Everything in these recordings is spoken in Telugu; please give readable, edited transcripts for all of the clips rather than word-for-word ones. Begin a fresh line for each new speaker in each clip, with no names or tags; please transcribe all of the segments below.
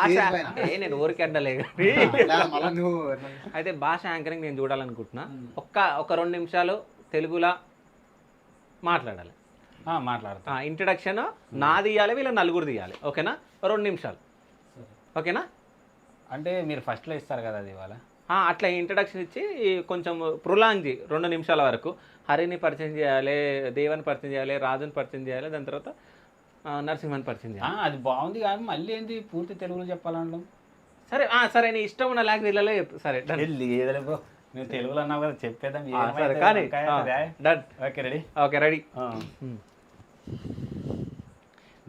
భాష
పైన.
నేను ఊరికే అడ్డలే కానీ
లేదా మళ్ళా నువ్వు
అయితే భాష యాంకరింగ్ నేను చూడాలనుకుంటున్నా. ఒక 2 నిమిషాలు తెలుగులా మాట్లాడాలి.
మాట్లాడతా.
ఇంట్రడక్షన్ నాది ఇవ్వాలి, వీళ్ళ నలుగురు తీయాలి. ఓకేనా? 2 నిమిషాలు. ఓకేనా?
అంటే మీరు ఫస్ట్లో ఇస్తారు కదా అది ఇవాళ.
అట్లా ఇంట్రడక్షన్ ఇచ్చి కొంచెం ప్రొలాంగ్ చేయి 2 నిమిషాల వరకు. హరిని పరిచయం చేయాలి, దేవని పరిచయం చేయాలి, రాజుని పరిచయం చేయాలి, దాని తర్వాత నరసింహని పరిచయం చేయాలి.
అది బాగుంది కానీ మళ్ళీ ఏంటి పూర్తి తెలుగులో చెప్పాలంటాం.
సరే సరే, నీ ఇష్టం ఉన్న లాంగ్వేజ్లలో చెప్పు. సరే డన్.
లేదులే బ్రో, నువ్వు తెలుగులో అన్నావు కదా చెప్పేద్దాం.
సరే కానీ done.
Okay ready.
Okay ready.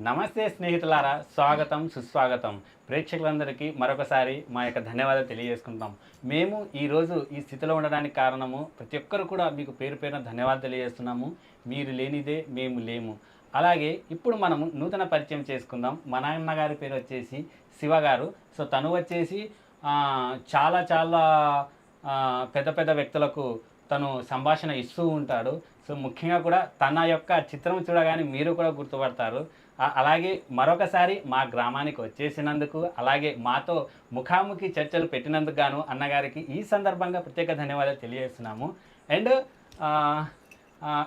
నమస్తే స్నేహితులారా, స్వాగతం సుస్వాగతం. ప్రేక్షకులందరికీ మరొకసారి మా యొక్క ధన్యవాదాలు తెలియజేసుకుంటాం. మేము ఈరోజు ఈ స్థితిలో ఉండడానికి కారణము ప్రతి ఒక్కరు కూడా మీకు పేరు పేరున ధన్యవాదాలు తెలియజేస్తున్నాము. మీరు లేనిదే మేము లేము. అలాగే ఇప్పుడు మనము నూతన పరిచయం చేసుకుందాం. మా నాన్నగారి పేరు వచ్చేసి శివ గారు. సో తను వచ్చేసి చాలా చాలా పెద్ద పెద్ద వ్యక్తులకు తను సంభాషణ ఇస్తూ ఉంటాడు. సో ముఖ్యంగా కూడా తన యొక్క చిత్రం చూడగానే మీరు కూడా గుర్తుపడతారు. అలాగే మరొకసారి మా గ్రామానికి వచ్చేసినందుకు, అలాగే మాతో ముఖాముఖి చర్చలు పెట్టినందుకు గాను అన్నగారికి ఈ సందర్భంగా ప్రత్యేక ధన్యవాదాలు తెలియజేస్తున్నాము. అండ్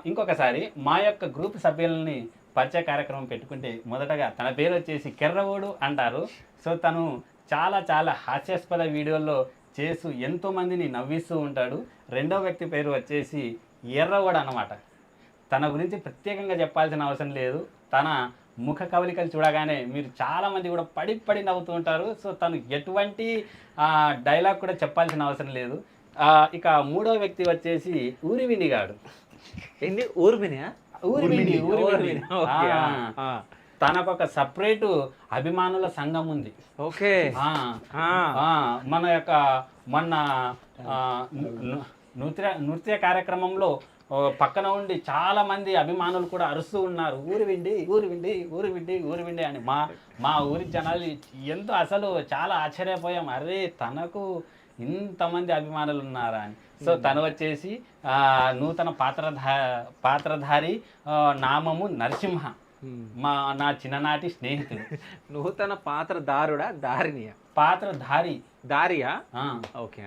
ఇంకొకసారి మా యొక్క గ్రూప్ సభ్యులని పరిచయ కార్యక్రమం పెట్టుకుంటే మొదటగా తన పేరు వచ్చేసి కెర్రవోడు అంటారు. సో తను చాలా చాలా హాస్యాస్పద వీడియోల్లో చేస్తూ ఎంతోమందిని నవ్విస్తూ ఉంటాడు. రెండో వ్యక్తి పేరు వచ్చేసి ఎర్రవోడు అన్నమాట. తన గురించి ప్రత్యేకంగా చెప్పాల్సిన అవసరం లేదు. తన ముఖ కవలికలు చూడగానే మీరు చాలామంది కూడా పడి పడి నవ్వుతూ ఉంటారు. సో తను ఎటువంటి డైలాగ్ కూడా చెప్పాల్సిన అవసరం లేదు. ఇక మూడో వ్యక్తి వచ్చేసి ఊరివినిగాడు.
ఏంటి ఊర్మినియా?
ఊరివిని. తనకు ఒక సపరేటు అభిమానుల సంఘం ఉంది.
ఓకే.
మన యొక్క మొన్న నృత్య కార్యక్రమంలో పక్కన ఉండి చాలా మంది అభిమానులు కూడా అరుస్తూ ఉన్నారు, ఊరి విండి ఊరి విండి ఊరి విండి ఊరి విండి అని. మా ఊరి జనాలు ఎంతో అసలు చాలా ఆశ్చర్యపోయాం, అరే తనకు ఇంతమంది అభిమానులు ఉన్నారా అని. సో తను వచ్చేసి నూతన పాత్రధారి, నామము నరసింహ, నా చిన్ననాటి స్నేహితుడు.
నూతన పాత్రధారుడా దారినియా?
పాత్రధారి.
దారియా? ఓకే.